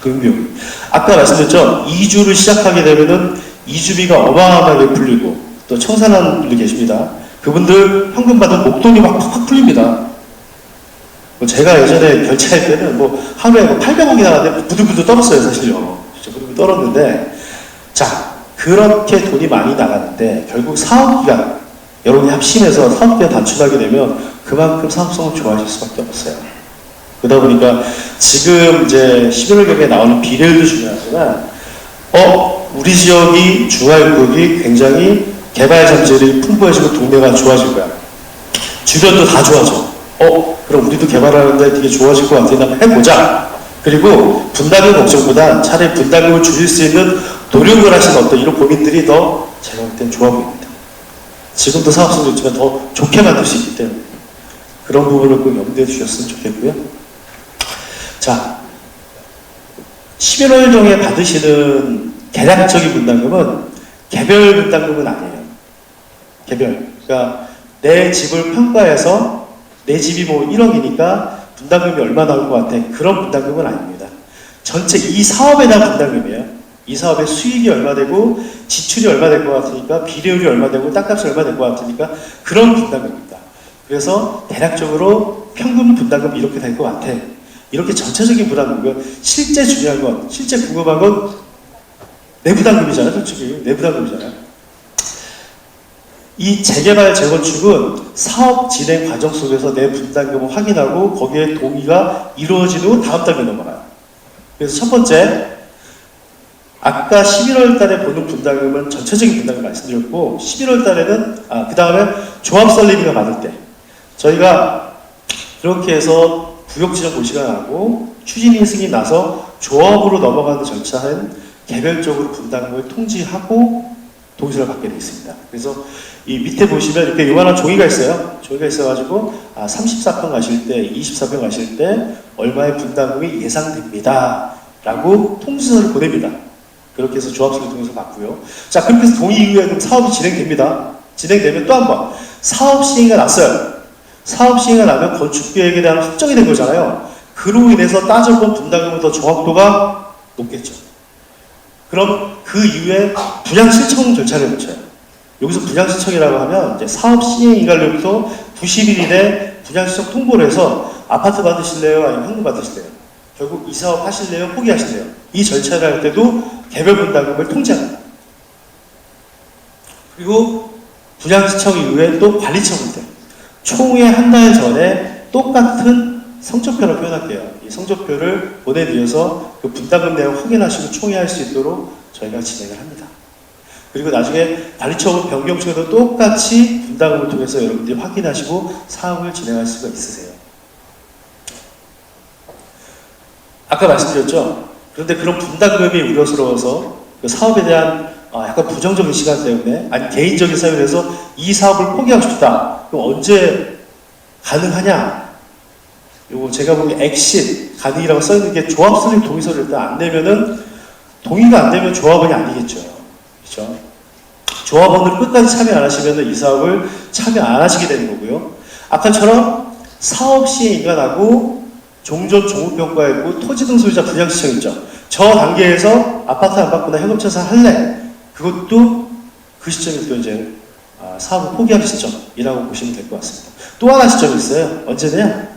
금융비용. 아까 말씀드렸죠? 이주를 시작하게 되면은 이주비가 어마어마하게 풀리고 또 청산하는 분들 계십니다. 그분들 현금 받은 목돈이 막 팍팍 풀립니다. 제가 예전에 결제할 때는 하루에 800억이 나갔는데 부들부들 떨었어요, 사실요. 진짜 부들부들 떨었는데, 자, 그렇게 돈이 많이 나가는데, 결국 사업기간, 여러분이 합심해서 사업기간 단축하게 되면 그만큼 사업성을 좋아하실 수밖에 없어요. 그러다 보니까 지금 이제 11월경에 나오는 비례율도 중요하지만, 우리 지역이 중화역구역이 굉장히 개발 잠재력이 풍부해지고 동네가 좋아질 거야. 주변도 다 좋아져. 그럼 우리도 개발하는데 되게 좋아질 것 같으니 한번 해보자. 그리고 분담금 걱정보다 차라리 분담금을 줄일 수 있는 노력을 하시는 어떤 이런 고민들이 더 제가 볼 땐 좋아 보입니다. 지금도 사업성도 있지만 더 좋게 만들 수 있기 때문에 그런 부분을 꼭 염두에 주셨으면 좋겠고요. 자, 11월경에 받으시는 대략적인 분담금은 개별 분담금은 아니에요. 개별. 그러니까 내 집을 평가해서 내 집이 1억이니까 분담금이 얼마 나올 것 같아. 그런 분담금은 아닙니다. 전체 이 사업에 대한 분담금이에요. 이 사업의 수익이 얼마 되고 지출이 얼마 될 것 같으니까 비례율이 얼마 되고 땅값이 얼마 될 것 같으니까 그런 분담금입니다. 그래서 대략적으로 평균 분담금이 이렇게 될 것 같아. 이렇게 전체적인 부담금이고 실제 중요한 건 실제 궁금한 건 내 부담금이잖아요. 솔직히 내 부담금이잖아요. 이 재개발, 재건축은 사업 진행 과정 속에서 내 분담금을 확인하고 거기에 동의가 이루어진 후 다음 단계 넘어가요. 그래서 첫 번째, 아까 11월 달에 보는 분담금은 전체적인 분담금 말씀드렸고 11월 달에는 그 다음에 조합 설립비가 받을 때 저희가 이렇게 해서 구역 지정 고시가 나고 추진위 승인이 나서 조합으로 넘어가는 절차는 개별적으로 분담금을 통지하고 동의서를 받게 되어 있습니다. 그래서 이 밑에 보시면 이렇게 요만한 종이가 있어요. 종이가 있어가지고 34평 가실 때, 24평 가실 때 얼마의 분담금이 예상됩니다. 라고 통지서를 보냅니다. 그렇게 해서 조합수를 통해서 받고요. 자, 그렇게 해서 동의 이후에 그럼 사업이 진행됩니다. 진행되면 또 한 번 사업 시행이 났어요. 사업 시행이 나면 건축 계획에 대한 확정이 된 거잖아요. 그로 인해서 따져본 분담금은 더 정확도가 높겠죠. 그럼 그 이후에 분양 신청 절차를 거쳐요. 여기서 분양 신청이라고 하면 이제 사업 시행 이관료부터 90일 이내 분양 신청 통보를 해서 아파트 받으실래요? 아니면 현금 받으실래요? 결국 이 사업 하실래요? 포기하실래요? 이 절차를 할 때도 개별 분담금을 통제합니다. 그리고 분양 신청 이후에 또 관리 처분 때 총회 한 달 전에 똑같은 성적표를 표현할게요. 이 성적표를 보내드려서 그 분담금 내용 확인하시고 총회할 수 있도록 저희가 진행을 합니다. 그리고 나중에 관리처분 변경 중에도 똑같이 분담금을 통해서 여러분들이 확인하시고 사업을 진행할 수가 있으세요. 아까 말씀드렸죠? 그런데 그런 분담금이 우려스러워서 그 사업에 대한 약간 부정적인 시간 때문에 아니 개인적인 사유를 해서 이 사업을 포기하고 싶다. 그럼 언제 가능하냐? 요거 제가 보기엔 엑싯 가능이라고 써있는 게 조합설립 동의서를 일단 안 내면은 동의가 안 되면 조합원이 아니겠죠. 그렇죠? 조합원을 끝까지 참여 안 하시면은 이 사업을 참여 안 하시게 되는 거고요. 아까처럼 사업 시행 인가하고 종전 종후평가했고 토지 등 소유자 분양 신청 있죠. 저 단계에서 아파트 안 받거나 현금 청산할래. 그것도 그 시점이 또 이제 사업을 포기하는 시점이라고 보시면 될 것 같습니다. 또 하나 시점이 있어요. 언제냐?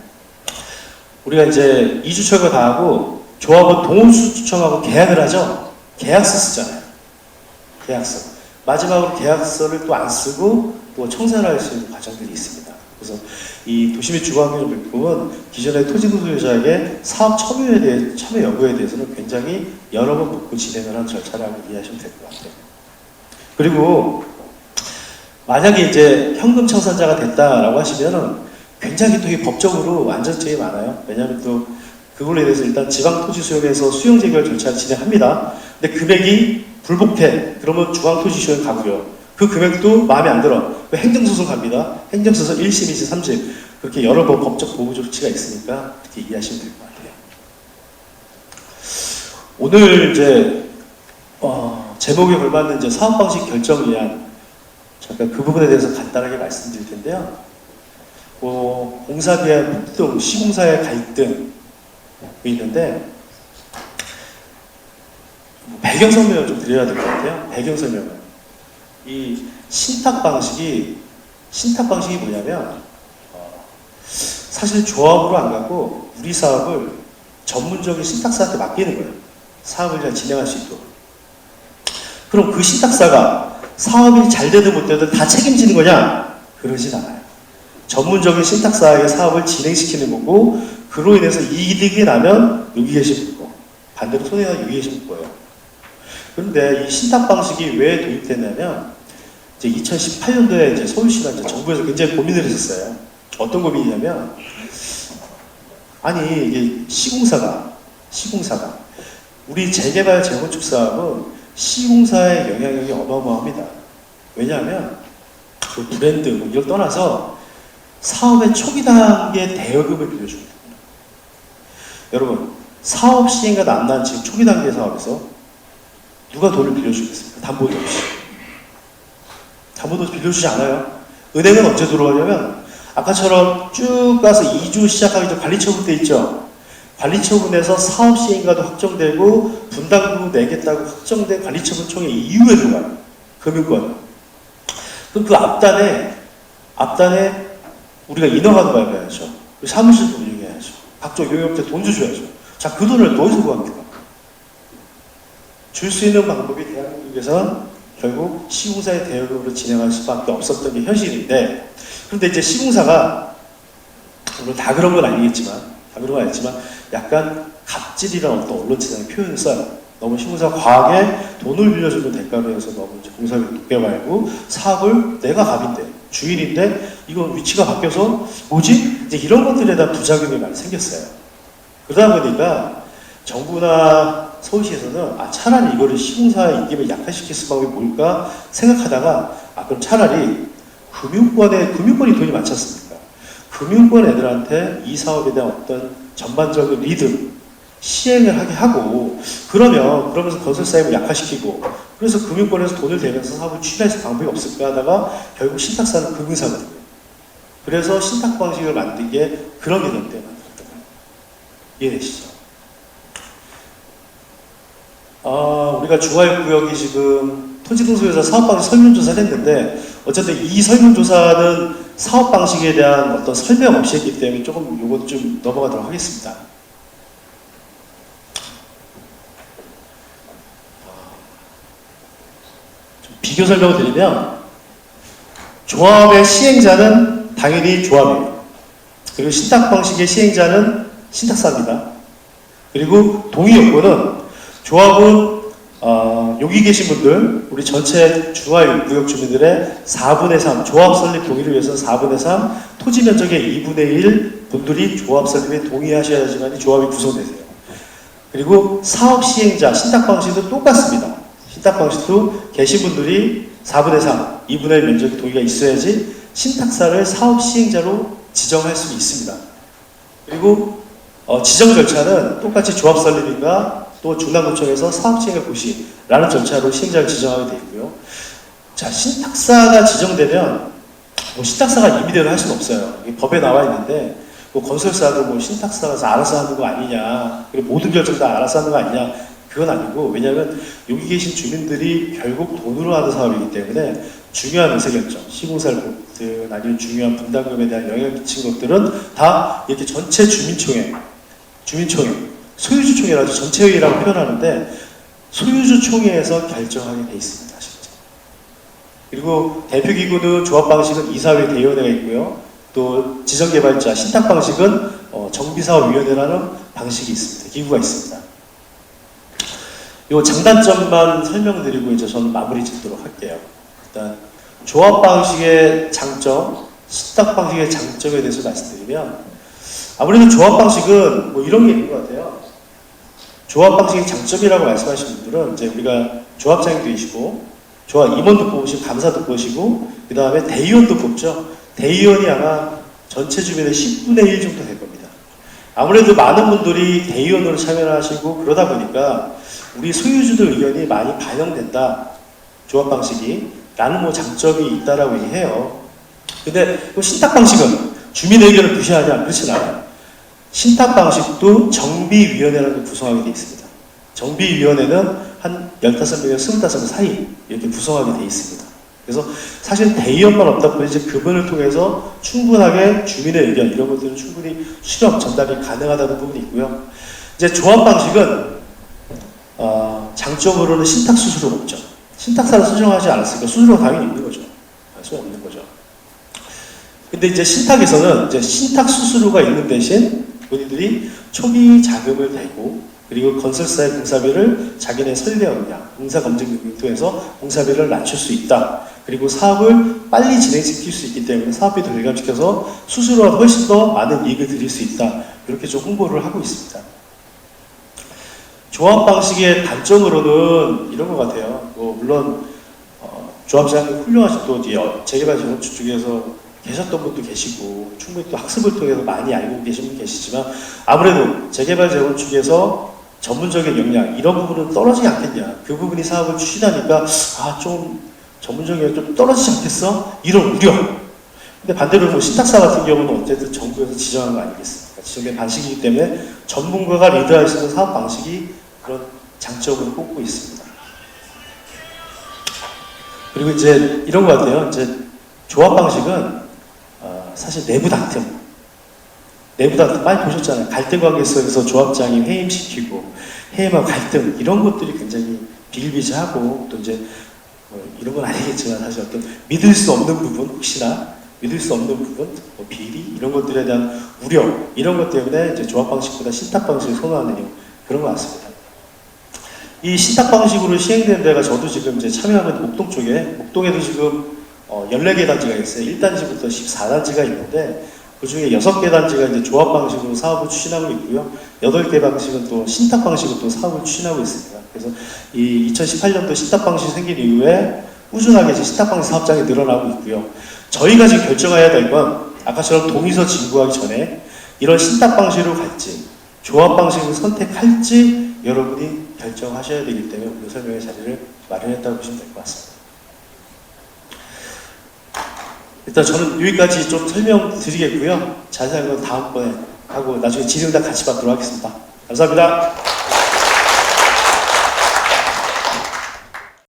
우리가 이제 이주 철거 다 하고 조합원 동호수청하고 계약을 하죠. 계약서 쓰잖아요. 계약서. 마지막으로 계약서를 또 안 쓰고 또 청산할 수 있는 과정들이 있습니다. 그래서 이 도시및 주거환경부는 기존의 토지등 소유자에게 사업 참여 여부에 대해서는 굉장히 여러 번 묻고 진행을 한 절차라고 이해하시면 될 것 같아요. 그리고 만약에 이제 현금 청산자가 됐다라고 하시면은 굉장히 또 이게 법적으로 안전성이 많아요. 왜냐하면 또 그걸로 인해서 일단 지방토지수용에서 수용재결 절차를 진행합니다. 근데 금액이 불복해. 그러면 중앙토지수용 가고요. 그 금액도 마음에 안 들어. 행정소송 갑니다. 행정소송 1심, 2심, 3심. 그렇게 여러 번 법적 보호 조치가 있으니까 그렇게 이해하시면 될 것 같아요. 오늘 이제 제목에 걸맞는 이제 사업방식 결정의안 잠깐 그 부분에 대해서 간단하게 말씀드릴 텐데요. 공사비의 폭등, 시공사의 갈등이 있는데 배경 설명을 좀 드려야 될 것 같아요. 배경 설명을. 이 신탁 방식이 뭐냐면 사실 조합으로 안 가고 우리 사업을 전문적인 신탁사한테 맡기는 거예요. 사업을 잘 진행할 수 있도록. 그럼 그 신탁사가 사업이 잘 되든 못 되든 다 책임지는 거냐? 그러진 않아요. 전문적인 신탁사에게 사업을 진행시키는 거고 그로 인해서 이득이 나면 여기 계신 거고 반대로 손해가 여기 계신 거예요. 그런데 이 신탁 방식이 왜 도입됐냐면 이제 2018년도에 이제 서울시가 이제 정부에서 굉장히 고민을 했었어요. 어떤 고민이냐면 아니 이게 시공사가 우리 재개발 재건축 사업은 시공사의 영향력이 어마어마합니다. 왜냐하면 그 브랜드 이걸 떠나서 사업의 초기 단계 대여금을 빌려줍니다. 여러분 사업 시행과 난난 지금 초기 단계 사업에서 누가 돈을 빌려주겠습니까? 담보도 없이. 담보도 빌려주지 않아요. 은행은 언제 들어가냐면 아까처럼 쭉 가서 2주 시작하기 전 관리처분 때 있죠. 관리처분에서 사업 시행가도 확정되고 분담금 내겠다고 확정된 관리처분 총회 이후에 들어가요. 금융권. 그럼 그 앞단에 우리가 인허가도 밟아야죠. 사무실도 운영해야죠. 각종 용역자 돈 주셔야죠. 자, 그 돈을 어디서 구합니까? 줄 수 있는 방법이 대한민국에서는 결국 시공사의 대여금으로 진행할 수밖에 없었던 게 현실인데, 그런데 이제 시공사가 물론 다 그런 건 아니겠지만 약간 갑질이라는 어떤 언론체장의 표현을 써요. 너무 시공사가 과하게 돈을 빌려주는 대가로 해서 너무 이제 공사비를 높게 말고 사업을 내가 갑인데 주인인데 이건 위치가 바뀌어서 뭐지? 이제 이런 것들에 대한 부작용이 많이 생겼어요. 그러다 보니까 정부나 서울시에서는 차라리 이거를 시공사의 임금을 약화시킬 수밖에 뭘까 생각하다가 그럼 차라리 금융권이 돈이 많지 않습니까? 금융권 애들한테 이 사업에 대한 어떤 전반적인 리듬, 시행을 하게 하고, 그러면서 건설사임을 약화시키고, 그래서 금융권에서 돈을 대면서 사업을 추진할 수 방법이 없을까 하다가 결국 신탁사는 금융사거든요. 그래서 신탁 방식을 만든 게 그런 개념 때문에 만들었던 거예요. 이해되시죠? 우리가 중화역구역이 지금 토지등록에서 사업방식 설문조사를 했는데, 어쨌든 이 설문조사는 사업방식에 대한 어떤 설명 없이 했기 때문에 조금 요것 좀 넘어가도록 하겠습니다. 좀 비교 설명을 드리면, 조합의 시행자는 당연히 조합이에요. 그리고 신탁방식의 시행자는 신탁사입니다. 그리고 동의요건은 조합은 여기 계신 분들, 우리 전체 중화구역 주민들의 4분의 3, 조합 설립 동의를 위해서는 4분의 3, 토지 면적의 2분의 1 분들이 조합 설립에 동의하셔야지만 조합이 구성되세요. 그리고 사업 시행자, 신탁 방식도 똑같습니다. 신탁 방식도 계신 분들이 4분의 3, 2분의 1 면적의 동의가 있어야지 신탁사를 사업 시행자로 지정할 수 있습니다. 그리고 지정 절차는 똑같이 조합 설립인가 또 중랑구청에서 사업시행을 고시라는 절차로 시행자를 지정하게 되어 있고요. 자, 신탁사가 지정되면 신탁사가 임의대로 할 수는 없어요. 이게 법에 나와 있는데 건설사도 신탁사가 알아서 하는 거 아니냐, 그리고 모든 결정 다 알아서 하는 거 아니냐, 그건 아니고, 왜냐하면 여기 계신 주민들이 결국 돈으로 하는 사업이기 때문에 중요한 의사결정, 시공사를 보든 아니면 중요한 분담금에 대한 영향을 미친 것들은 다 이렇게 전체 주민총회, 소유주총회라고 전체회의라고 표현하는데 소유주총회에서 결정하게 돼 있습니다. 실제. 그리고 대표기구는 조합방식은 이사회 대의원회가 있고요. 또 지정개발자, 신탁방식은 정비사업위원회라는 방식이 있습니다. 기구가 있습니다. 이 장단점만 설명드리고 이제 저는 마무리 짓도록 할게요. 일단 조합방식의 장점, 신탁방식의 장점에 대해서 말씀드리면, 아무래도 조합방식은 이런 게 있는 것 같아요. 조합방식의 장점이라고 말씀하시는 분들은 이제 우리가 조합장이 되시고, 조합 임원도 뽑으시고, 감사도 뽑으시고, 그 다음에 대의원도 뽑죠. 대의원이 아마 전체 주민의 10분의 1 정도 될 겁니다. 아무래도 많은 분들이 대의원으로 참여를 하시고 그러다 보니까 우리 소유주들 의견이 많이 반영된다. 조합방식이. 라는 장점이 있다라고 얘기해요. 근데 신탁방식은 주민의 의견을 무시하냐? 그렇진 않아요. 신탁방식도 정비위원회라는 걸 구성하게 되어 있습니다. 정비위원회는 한 15명에서 25명 사이 이렇게 구성하게 되어 있습니다. 그래서 사실 대의원만 없다 보니 이제 그분을 통해서 충분하게 주민의 의견 이런 것들은 충분히 수렴 전달이 가능하다는 부분이 있고요. 이제 조합 방식은 장점으로는 신탁 수수료가 없죠. 신탁사를 수정하지 않았으니까 수수료가 당연히 있는 거죠. 수수료가 없는 거죠. 근데 이제 신탁에서는 이제 신탁 수수료가 있는 대신 본인들이 초기 자금을 대고 그리고 건설사의 공사비를 자기네 설계 역량, 공사 검증 등을 통해서 공사비를 낮출 수 있다. 그리고 사업을 빨리 진행시킬 수 있기 때문에 사업비 절감시켜서 수수료가 훨씬 더 많은 이익을 드릴 수 있다. 이렇게 좀 홍보를 하고 있습니다. 조합 방식의 단점으로는 이런 것 같아요. 물론 조합장이 훌륭하신 또 재개발 재건축 쪽에서 계셨던 분도 계시고 충분히 또 학습을 통해서 많이 알고 계신 분 계시지만 아무래도 재개발 재건축에서 전문적인 역량 이런 부분은 떨어지지 않겠냐. 그 부분이 사업을 추진하니까 좀 전문적인 좀 떨어지지 않겠어? 이런 우려. 근데 반대로 신탁사 같은 경우는 어쨌든 정부에서 지정한 거 아니겠습니까? 지정된 방식이기 때문에 전문가가 리드할 수 있는 사업 방식이 그런 장점을 꼽고 있습니다. 그리고 이제 이런 것 같아요. 이제 조합 방식은 사실 내부 다툼 많이 보셨잖아요. 갈등 관계 속에서 조합장이 해임시키고 해임하고 갈등 이런 것들이 굉장히 비일비재하고 또 이제 이런 건 아니겠지만 사실 어떤 믿을 수 없는 부분 혹시나 믿을 수 없는 부분 비리 이런 것들에 대한 우려 이런 것 때문에 이제 조합 방식보다 신탁 방식을 선호하는 이유 그런 것 같습니다. 이 신탁 방식으로 시행되는 데가 저도 지금 이제 참여하는 목동 쪽에 목동에도 지금 14개 단지가 있어요. 1단지부터 14단지가 있는데 그 중에 6개 단지가 이제 조합 방식으로 사업을 추진하고 있고요. 8개 방식은 또 신탁 방식으로 또 사업을 추진하고 있습니다. 그래서 이 2018년도 신탁 방식이 생긴 이후에 꾸준하게 이제 신탁 방식 사업장이 늘어나고 있고요. 저희가 지금 결정해야 될 건 아까처럼 동의서 진구하기 전에 이런 신탁 방식으로 갈지 조합 방식을 선택할지 여러분이 결정하셔야 되기 때문에 오늘 설명의 자리를 마련했다고 보시면 될 것 같습니다. 일단 저는 여기까지 좀 설명드리겠고요. 자세한 건 다음번에 하고 나중에 질의응답 같이 받도록 하겠습니다. 감사합니다.